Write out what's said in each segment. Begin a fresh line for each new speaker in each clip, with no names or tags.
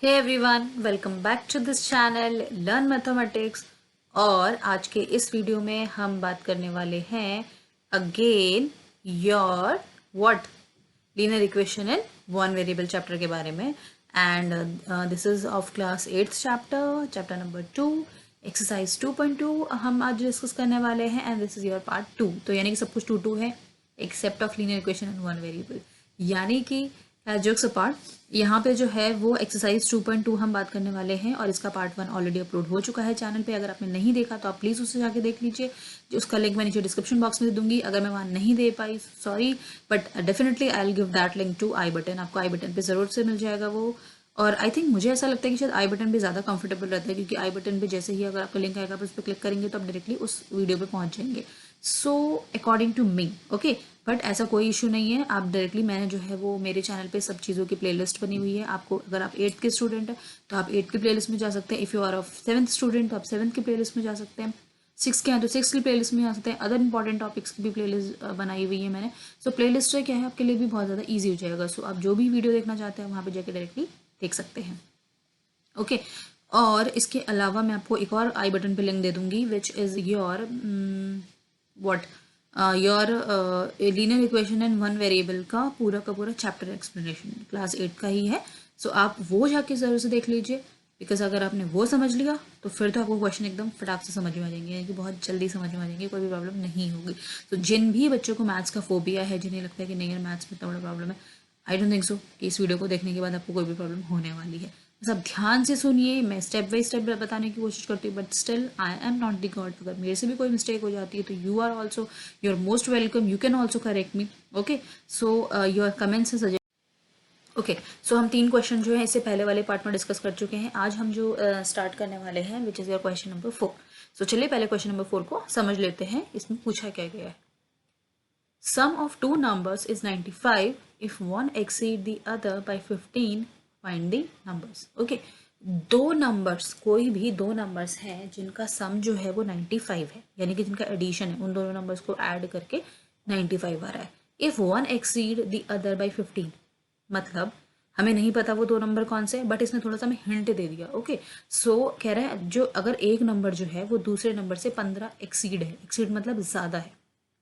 Hey everyone, welcome back to this channel learn mathematics. और आज के इस वीडियो में हम बात करने वाले हैं again your what linear equation in one variable chapter के बारे में। And this is of class 8th chapter number 2, exercise 2.2 हम आज डिस्कस करने वाले हैं। And this is your part 2। तो यानी कि सब कुछ 2 है except of linear equation in one variable. यानी कि जोक्स अपार्ट, यहाँ पे जो है वो एक्सरसाइज 2.2 हम बात करने वाले हैं और इसका पार्ट 1 ऑलरेडी अपलोड हो चुका है चैनल पे। अगर आपने नहीं देखा तो आप प्लीज़ उसे जाके देख लीजिए। जो उसका लिंक मैं नीचे डिस्क्रिप्शन बॉक्स में दे दूंगी। अगर मैं वहाँ नहीं दे पाई, sorry, but definitely I will give that link to i button. आपको आई बटन पे ज़रूर से मिल जाएगा वो। और आई थिंक मुझे ऐसा लगता है कि शायद आई बटन पे ज़्यादा कंफर्टेबल रहता है, क्योंकि आई बटन पे जैसे ही अगर आपका लिंक आएगा आप उस पर क्लिक करेंगे तो आप डायरेक्टली उस वीडियो पे पहुंच जाएंगे। So according to me, okay, but ऐसा कोई इशू नहीं है। आप डायरेक्टली, मैंने जो है वो मेरे चैनल पे सब चीज़ों की प्लेलिस्ट बनी हुई है। आपको अगर आप 8th के स्टूडेंट हैं तो आप 8th की प्लेलिस्ट में जा सकते हैं। If you are of 7th student तो आप 7th की प्लेलिस्ट में जा सकते हैं। 6 के हैं तो 6 की प्लेलिस्ट में आ सकते हैं। अदर इंपॉर्टेंट टॉपिक्स की भी प्लेलिस्ट बनाई हुई है मैंने। सो प्लेलिस्ट से क्या है, आपके लिए भी बहुत ज़्यादा ईजी हो जाएगा। सो आप जो भी वीडियो देखना चाहते हैं वहाँ पर जाकर डायरेक्टली देख सकते हैं। ओके, और इसके अलावा मैं आपको एक और आई बटन पे लिंक दे दूंगी, which is your what your linear equation in one variable का पूरा चैप्टर एक्सप्लेनेशन क्लास 8 का ही है। सो आप वो जाके ज़रूर से देख लीजिए, बिकॉज अगर आपने वो समझ लिया तो फिर तो आपको क्वेश्चन एकदम फटाक से समझ में आ जाएंगे, यानी कि बहुत जल्दी समझ में आ जाएंगे, कोई भी प्रॉब्लम नहीं होगी। तो जिन भी बच्चों को मैथ्स का फोबिया है, जिन्हें लगता है कि नहीं यार मैथ्स में इतना बड़ा प्रॉब्लम है, आई डोंट थिंक सो कि इस वीडियो को देखने के बाद आपको कोई भी प्रॉब्लम होने वाली है। बस आप ध्यान से सुनिए, मैं स्टेप बाय स्टेप बताने की कोशिश करती हूँ, but still I am not the God. अगर मेरे से भी कोई मिस्टेक हो जाती है तो you are also, you are most welcome, you can also correct me. Okay, so your comments suggest. Okay, so हम 3 क्वेश्चन जो है इससे पहले वाले पार्ट में डिस्कस कर चुके हैं। आज हम जो स्टार्ट करने वाले हैं which is your question number 4। सो चलिए पहले क्वेश्चन नंबर 4 को समझ लेते हैं। इसमें पूछा क्या गया है। Sum of two numbers is 95. If one exceed the other by 15, find the numbers. Okay, दो नंबर्स, कोई भी दो नंबर्स हैं जिनका सम जो है वो 95 है, यानी कि जिनका एडिशन है, उन दोनों नंबर्स को ऐड करके 95 आ रहा है। If one exceed the other by 15, मतलब हमें नहीं पता वो दो नंबर कौन से हैं, बट इसने थोड़ा सा हमें हिंट दे दिया। ओके, सो कह रहे हैं जो अगर एक नंबर जो है वो दूसरे नंबर से 15 एक्सीड है, एक्सीड मतलब ज़्यादा है,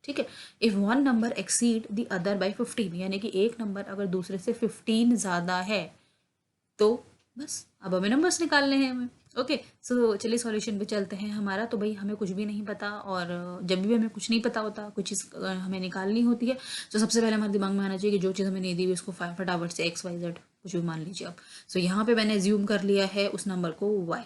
ठीक है। If one number exceed the other by 15, यानी कि एक नंबर अगर दूसरे से 15 ज़्यादा है तो बस अब हमें नंबर्स निकालने हैं हमें। ओके, सो चलिए सॉल्यूशन पे चलते हैं। हमारा तो भाई हमें कुछ भी नहीं पता, और जब भी हमें कुछ नहीं पता होता, कुछ चीज़ हमें निकालनी होती है, तो सबसे पहले हमारे दिमाग में आना चाहिए कि जो चीज़ हमें नहीं दी हुई उसको फटाफट से XYZ कुछ भी मान लीजिए आप। सो यहाँ पे मैंने एज्यूम कर लिया है उस नंबर को Y।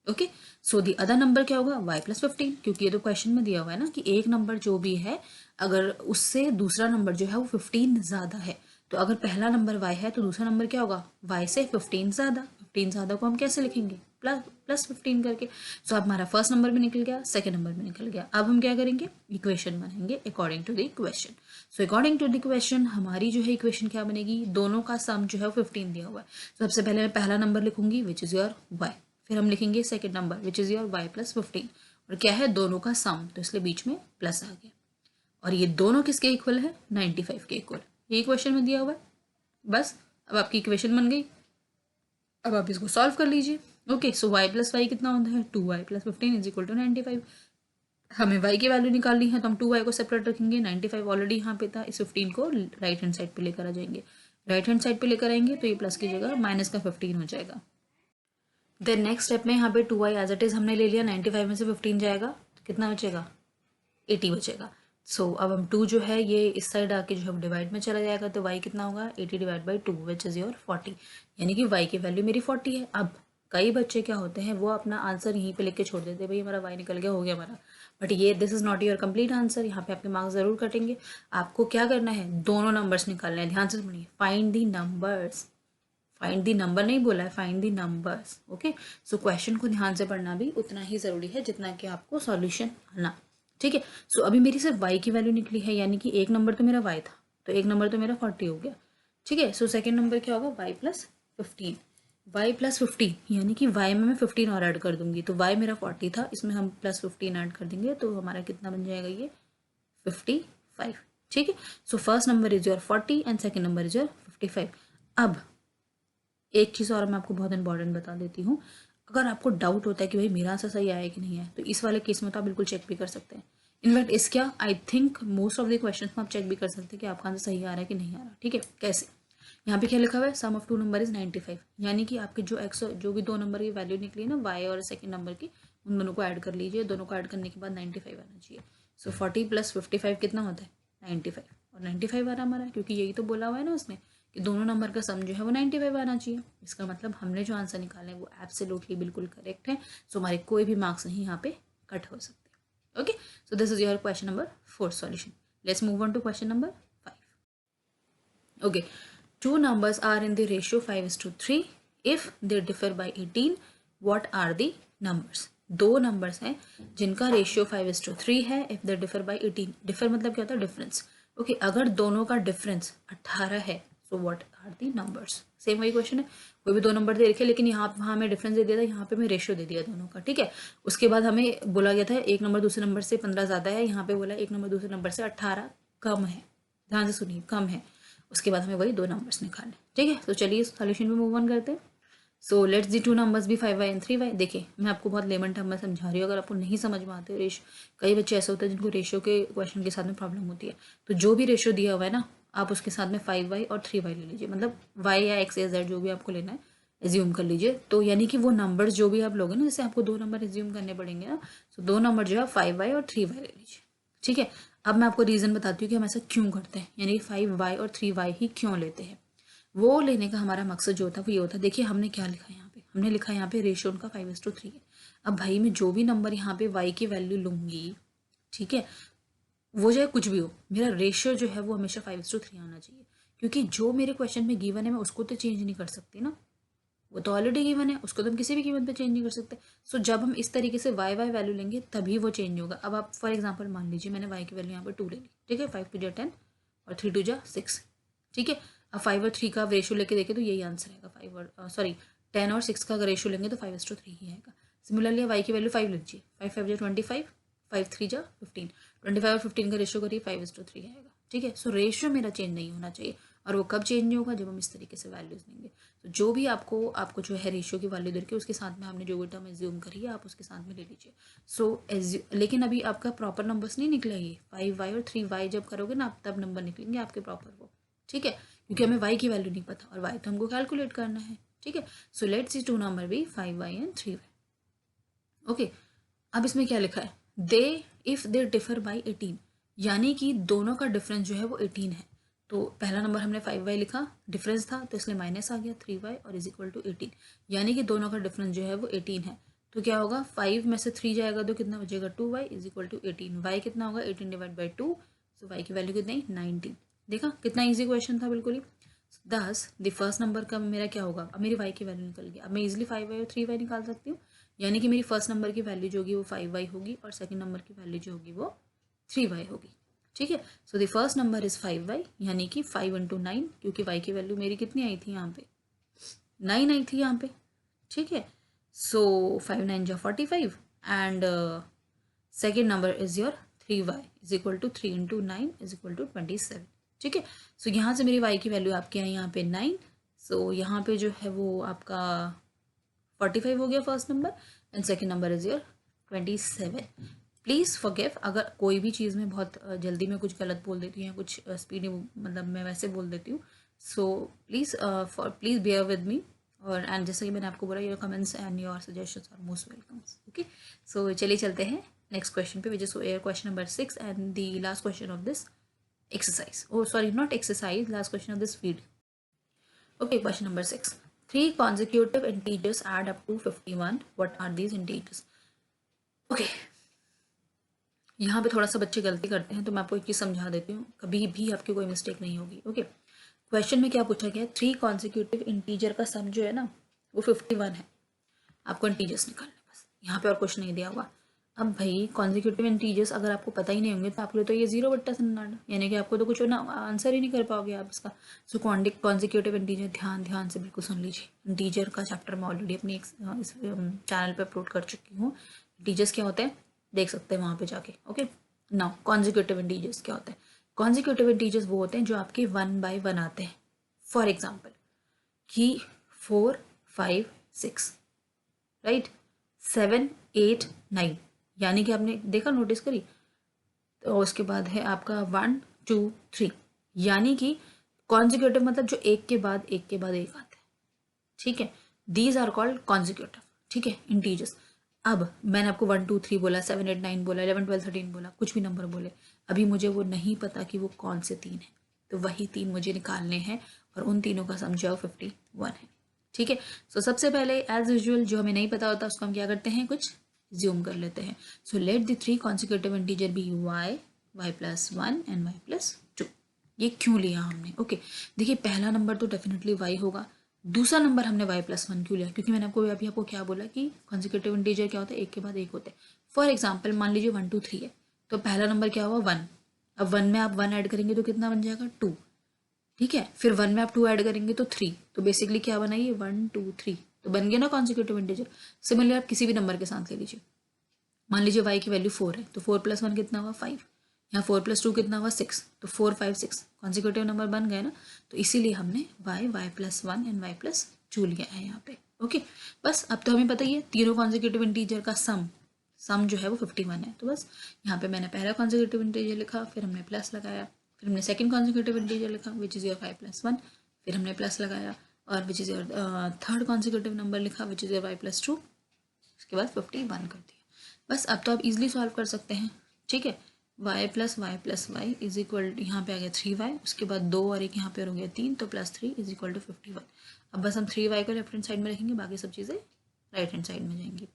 Okay, so the other number क्या होगा, Y प्लस 15, क्योंकि ये तो क्वेश्चन में दिया हुआ है ना कि एक नंबर जो भी है अगर उससे दूसरा नंबर जो है वो 15 ज़्यादा है, तो अगर पहला नंबर Y है तो दूसरा नंबर क्या होगा, Y से 15 ज़्यादा। 15 ज़्यादा को हम कैसे लिखेंगे, प्लस 15 करके। सो अब हमारा फर्स्ट नंबर भी निकल गया, सेकेंड नंबर भी निकल गया। अब हम क्या करेंगे, इक्वेशन बनाएंगे according to the question. So according to the question हमारी जो है इक्वेशन क्या बनेगी, दोनों का सम जो है वो 15 दिया हुआ है। सबसे पहले मैं पहला नंबर लिखूंगी विच इज़ योर Y, फिर हम लिखेंगे second number which is your Y plus 15, और क्या है दोनों का सम, तो इसलिए बीच में प्लस आ गया। और ये दोनों किसके इक्वल है, 95 के इक्वल। ये क्वेश्चन में दिया हुआ है। बस अब आपकी इक्वेशन बन गई। अब आप इसको सॉल्व कर लीजिए। ओके, सो Y प्लस वाई कितना होता है, 2Y plus 15 is equal to 95। हमें Y की वैल्यू निकालनी है तो हम 2Y को सेपरेट रखेंगे। 95 ऑलरेडी यहाँ पे था, इस 15 को राइट हैंड साइड पे लेकर आ जाएंगे। राइट हैंड साइड पे लेकर आएंगे तो ये प्लस की जगह माइनस का 15 हो जाएगा। देन नेक्स्ट स्टेप में यहाँ पे 2Y एज इट इज हमने ले लिया। 95 में से 15 जाएगा तो कितना बचेगा, 80 बचेगा। सो अब हम 2 जो है ये इस साइड आके जो है डिवाइड में चला जाएगा, तो y कितना होगा, 80 divide by 2 which is your 40, यानी कि y की वैल्यू मेरी 40 है। अब कई बच्चे क्या होते हैं, वो अपना आंसर यहीं पे लिख के छोड़ देते हैं, भाई हमारा y निकल गया, हो गया हमारा। बट ये this is not your complete answer, यहाँ पे आपके मार्क्स ज़रूर कटेंगे। आपको क्या करना है, दोनों नंबर्स निकालने हैं। ध्यान से सुनिए, find the numbers, find the number नहीं बोला है, find the numbers. Okay, so question को ध्यान से पढ़ना भी उतना ही ज़रूरी है जितना कि आपको सॉल्यूशन आना, ठीक है। सो अभी मेरी सिर्फ y की वैल्यू निकली है, यानी कि एक नंबर तो मेरा y था, तो एक नंबर तो मेरा 40 हो गया, ठीक है। सो सेकेंड नंबर क्या होगा, y प्लस 15। y प्लस 15 यानी कि y में मैं 15 और ऐड कर दूंगी, तो y मेरा 40 था, इसमें हम प्लस 15 ऐड कर देंगे, तो हमारा कितना बन जाएगा, ये 55, ठीक है। So first number is your 40 and second number is your 55। अब एक चीज़ और मैं आपको बहुत इंपॉर्टेंट बता देती हूँ, अगर आपको डाउट होता है कि भाई मेरा आंसर सही आया कि नहीं है, तो इस वाले केस में तो आप बिल्कुल चेक भी कर सकते हैं। इनफैक्ट इस क्या I think most of the question में आप चेक भी कर सकते हैं कि आपका आंसर सही आ रहा है कि नहीं आ रहा। ठीक है, कैसे? यहाँ पे क्या लिखा हुआ है, सम ऑफ टू नंबर इज 95, यानी कि आपके जो भी दो नंबर की वैल्यू निकली है ना, वाई और सेकंड नंबर की, उन दोनों को ऐड कर लीजिए। दोनों को ऐड करने के बाद 95 आना चाहिए। सो 40 + 55 कितना होता है? 95। और 95 आ रहा हमारा, क्योंकि यही तो बोला हुआ है ना उसने कि दोनों नंबर का सम जो है वो 95 आना चाहिए। इसका मतलब हमने जो आंसर निकाले हैं वो एब्सोल्युटली बिल्कुल करेक्ट है। सो हमारे कोई भी मार्क्स नहीं यहाँ पे कट हो सकते। Okay, so this is your question number 4 solution. Let's move on to question number 5। Okay, two numbers are in the ratio 5:3. If they differ by 18, what are the numbers? दो numbers हैं जिनका ratio 5:3 है। If they differ by 18, differ मतलब क्या होता है? Difference. Okay, अगर दोनों का डिफरेंस 18 है, so what are the numbers? Same वही क्वेश्चन है, कोई भी दो नंबर दे रखे, लेकिन यहाँ वहाँ हमें डिफरेंस दे दिया था, यहाँ पे हमें रेशियो दे दिया दोनों का। ठीक है, उसके बाद हमें बोला गया था एक नंबर दूसरे नंबर से 15 ज़्यादा है, यहाँ पे बोला एक नंबर दूसरे नंबर से 18 कम है। ध्यान से सुनिए, कम है। उसके बाद हमें वही दो नंबर्स निकालने। ठीक है, तो चलिए सॉल्यूशन में मूव ऑन करते हैं। So let's the two numbers भी 5y एंड 3y। देखिए, मैं आपको बहुत लेमन टर्म में समझा रही हूँ, अगर आपको नहीं समझ में आते रेशो, कई बच्चे ऐसे होते हैं जिनको रेशो के क्वेश्चन के साथ में प्रॉब्लम होती है, तो जो भी रेशो दिया हुआ है ना, आप उसके साथ में 5y और 3y ले लीजिए, मतलब y या x या z जो भी आपको लेना है एज्यूम कर लीजिए। तो यानी कि वो नंबर्स जो भी आप लोगे ना, जैसे आपको दो नंबर एज्यूम करने पड़ेंगे ना, तो दो नंबर जो है 5y और 3y ले लीजिए। ठीक है, अब मैं आपको रीज़न बताती हूँ कि हम ऐसा क्यों करते हैं, यानी 5y और 3y ही क्यों लेते हैं। वो लेने का हमारा मकसद जो होता है वो ये होता है, देखिए हमने क्या लिखा है यहाँ पे, हमने लिखा है यहाँ पे रेशियो उनका 5:3 है। अब भाई मैं जो भी नंबर यहाँ पे y की वैल्यू लूँगी, ठीक है, वो चाहे कुछ भी हो, मेरा रेशियो जो है वो हमेशा 5:3 आना चाहिए, क्योंकि जो मेरे क्वेश्चन में गिवन है मैं उसको तो चेंज नहीं कर सकती ना, वो तो ऑलरेडी गिवन है, उसको तो हम किसी भी कीमत पे चेंज नहीं कर सकते। सो जब हम इस तरीके से वाई वैल्यू लेंगे तभी वो चेंज होगा। अब आप फॉर एग्जांपल मान लीजिए मैंने वाई की वैल्यू यहाँ पर 2 ले ली, ठीक है, 5 × 2 = 10 और 3 × 2 = 6। ठीक है, अब 5 और 3 का रेशियो लेके देखें तो यही आंसर आएगा। 5 और सॉरी 10 और 6 का रेशियो लेंगे तो 5:3 ही आएगा। सिमिलरली वाई की वैल्यू 5 लीजिए, 5 × 5 = 25, 5 × 3 = 15, 25 और 15 का रेशियो करिए 5:3 आएगा। ठीक है, सो रेशियो मेरा चेंज नहीं होना चाहिए, और वो कब चेंज नहीं होगा? जब हम इस तरीके से वैल्यूज लेंगे। तो जो भी आपको जो है रेशियो की वैल्यू दे के उसके साथ में आपने जो भी टर्म एज्यूम करी है आप उसके साथ में ले लीजिए। लेकिन अभी आपका प्रॉपर नंबर्स नहीं निकला, ये 5y और 3y जब करोगे ना आप तब नंबर निकलेंगे आपके प्रॉपर वो। ठीक है, क्योंकि हमें y की वैल्यू नहीं पता और y तो हमको कैलकुलेट करना है। ठीक है, so let's see two number भी 5y एंड 3y। ओके, अब इसमें क्या लिखा है? They if they differ by 18, यानी कि दोनों का डिफरेंस जो है वो 18 है। तो पहला नंबर हमने 5y लिखा, डिफरेंस था तो इसलिए माइनस आ गया 3y और इज इक्वल टू 18, यानी कि दोनों का डिफरेंस जो है वो 18 है। तो क्या होगा, 5 में से 3 जाएगा तो कितना बचेगा? 2y is equal to 18। y कितना होगा? 18 / 2, सो y की वैल्यू कितनी? 19। देखा कितना ईजी क्वेश्चन था बिल्कुल ही। दस द फर्स्ट नंबर का मेरा क्या होगा? अब मेरी y की वैल्यू निकल गई, अब मैं इजिली 5y और 3y निकाल सकती हूँ, यानी कि मेरी फर्स्ट नंबर की वैल्यू जो होगी वो 5y होगी और सेकंड नंबर की वैल्यू जो होगी वो 3y होगी। ठीक है, so the first number is 5y, यानी कि 5 × 9, क्योंकि y की वैल्यू मेरी कितनी आई थी यहाँ पे? 9 आई थी यहाँ पे। ठीक है, so 5 × 9 = 45 and second number is your 3y is equal to 3 × 9 is equal to 27। ठीक है, सो यहाँ से मेरी y की वैल्यू आपके यहाँ पे 9, सो यहाँ पे जो है वो आपका 45 हो गया first number and second number is your 27। Please forgive अगर कोई भी चीज़ में बहुत जल्दी में कुछ गलत बोल देती हूँ या कुछ स्पीडी मतलब मैं वैसे बोल देती हूँ, so please bear with me. और एंड जैसे कि मैंने आपको बोला, your comments and your suggestions are most welcome. Okay, so चलिए चलते हैं नेक्स्ट क्वेश्चन पे, which is question number 6 and the last question of this exercise. Oh, sorry, not exercise. Last question of this video. Okay, question number 6. Three consecutive integers add up to 51. What are these integers? Okay. यहाँ पे थोड़ा सा बच्चे गलती करते हैं, तो मैं आपको एक चीज़ समझा देती हूँ, कभी भी आपकी कोई मिस्टेक नहीं होगी। ओके, क्वेश्चन में क्या पूछा गया है? 3 कॉन्सिक्यूटिव इंटीजर का सम जो है ना वो 51 है। आपको इंटीजर्स निकालने, बस यहाँ पे और कुछ नहीं दिया हुआ। अब भाई कॉन्जिक्यूटिव इंटीजर्स अगर आपको पता ही नहीं होंगे तो आपके लिए तो ये 0/सन्नाटा, यानी कि आपको तो कुछ ना आंसर ही नहीं कर पाओगे आप इसका। सो कॉन्जिक्यूटिव इंटीजर ध्यान से बिल्कुल सुन लीजिए। इंटीजर का चैप्टर मैं ऑलरेडी अपनी इस चैनल पे अपलोड कर चुकी हूँ। इंटीजर्स क्या होते हैं देख सकते हैं वहाँ पे जाके। ओके, नाउ कॉन्जिक्यूटिव इंटीजर्स क्या होते हैं? कॉन्जिक्यूटिव इंटीजर्स वो होते हैं जो आपके 1 by 1 आते हैं। फॉर एग्जाम्पल कि 4 5 6, राइट, 7 8 9, यानी कि आपने देखा, नोटिस करी। तो उसके बाद है आपका 1 2 3, यानी कि कॉन्जिक्यूटिव मतलब जो एक के बाद एक के बाद एक आते हैं, ठीक है, दीज आर कॉल्ड कॉन्जिक्यूटिव, ठीक है, इंटीजर्स। अब मैंने आपको 1 2 3 बोला, 7 8 9 बोला, 11 12 13 बोला, कुछ भी नंबर बोले, अभी मुझे वो नहीं पता कि वो कौन से तीन है, तो वही तीन मुझे निकालने हैं और उन तीनों का सम जो 51 है, ठीक है। सो सबसे पहले एज यूजुअल जो हमें नहीं पता होता उसको हम क्या करते हैं, कुछ ज्यूम कर लेते हैं। So let the 3 consecutive integer be y, y+1 and y+2। ये क्यों लिया हमने, ओके, देखिए पहला नंबर तो डेफिनेटली y होगा, दूसरा नंबर हमने y+1 क्यों लिया, क्योंकि मैंने अभी आपको क्या बोला कि कॉन्सिक्यूटिव इंटीजर क्या होता है, एक के बाद एक होते हैं। फॉर एग्जाम्पल मान लीजिए 1 2 3 है, तो पहला नंबर क्या हुआ 1, अब 1 में आप 1 ऐड करेंगे तो कितना बन जाएगा 2, ठीक है, फिर 1 में आप 2 ऐड करेंगे तो 3, तो बेसिकली क्या बना ये 1 2 3, तो बन गया ना कॉन्सिक्यूटिव इंटीजर। सिमिलरली आप किसी भी नंबर के साथ ले लीजिए, मान लीजिए y की वैल्यू 4 है, तो 4+1 कितना हुआ 5, यहाँ 4+2 कितना हुआ 6, तो 4 5 6 कॉन्सिक्यूटिव नंबर बन गए ना, तो इसीलिए हमने y+1 एंड y+2 लिया है यहाँ पे, ओके। बस अब तो हमें पता ही है तीनों कॉन्सिक्यूटिव इंटीजर का सम जो है वो 51 है, तो बस यहाँ पे मैंने पहला कॉन्सिक्यूटिव इंटीजर लिखा, फिर हमने प्लस लगाया, फिर हमने सेकंड कॉन्सिक्यूटिव इंटीजर लिखा विच इज़ योर 5+1, फिर हमने प्लस लगाया, और which is your third consecutive number लिखा विच इज़ योर y+2, उसके बाद 51 कर दिया। बस अब तो आप इजीली सॉल्व कर सकते हैं, ठीक है, y+y+y इज इक्वल, यहाँ पे आ गया 3y, उसके बाद 2 और एक यहाँ पे हो गया 3, तो +3 इज इक्वल टू 51। अब बस हम 3y को लेफ्ट हैंड साइड में रखेंगे, बाकी सब चीज़ें राइट हैंड साइड में जाएंगी,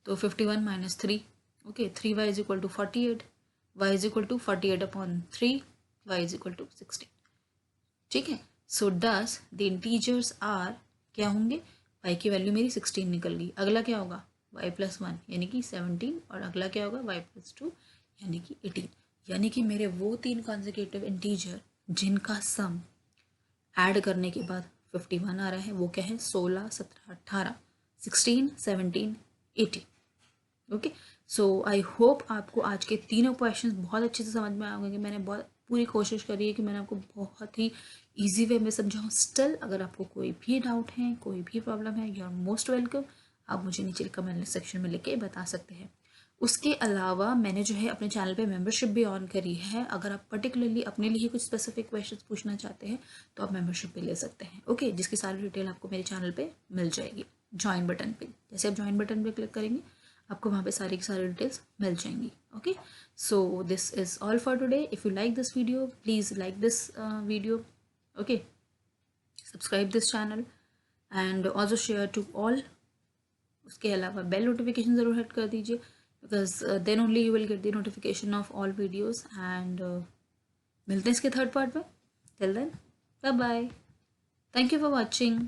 तो 51 - 3, okay, 3y is equal to 48, y is equal to 48/3, y is equal to 16, ठीक है। सो दस द इंटीजर्स आर क्या होंगे, y की वैल्यू मेरी 16 निकल गई, अगला क्या होगा y+1 यानी कि 17, और अगला क्या होगा y+2 यानी कि 18, यानी कि मेरे वो तीन कॉन्जिक्यूटिव इंटीजर जिनका सम ऐड करने के बाद 51 आ रहा है, वो क्या है 16 17 18 16 17 18, ओके। सो आई होप आपको आज के तीनों क्वेश्चंस बहुत अच्छे से समझ में आ गए। मैंने बहुत पूरी कोशिश करी है कि मैंने आपको बहुत ही इजी वे में समझाऊँ। स्टिल अगर आपको कोई भी डाउट है, कोई भी प्रॉब्लम है, यू आर मोस्ट वेलकम, आप मुझे नीचे कमेंट सेक्शन में लिख के बता सकते हैं। उसके अलावा मैंने जो है अपने चैनल पे मेंबरशिप भी ऑन करी है, अगर आप पर्टिकुलरली अपने लिए कुछ स्पेसिफिक क्वेश्चंस पूछना चाहते हैं तो आप मेंबरशिप पे ले सकते हैं, ओके, जिसकी सारी डिटेल आपको मेरे चैनल पे मिल जाएगी ज्वाइन बटन पे। जैसे आप ज्वाइन बटन पे क्लिक करेंगे आपको वहाँ पे सारी की सारी डिटेल्स मिल जाएंगी, okay. So this is all for today. If you like this video please like this video, okay, subscribe this channel and also share to all. उसके अलावा बेल नोटिफिकेशन ज़रूर हिट कर दीजिए, because then only you will get the notification of all videos. And मिलते हैं इसके third part में, till then bye bye, thank you for watching.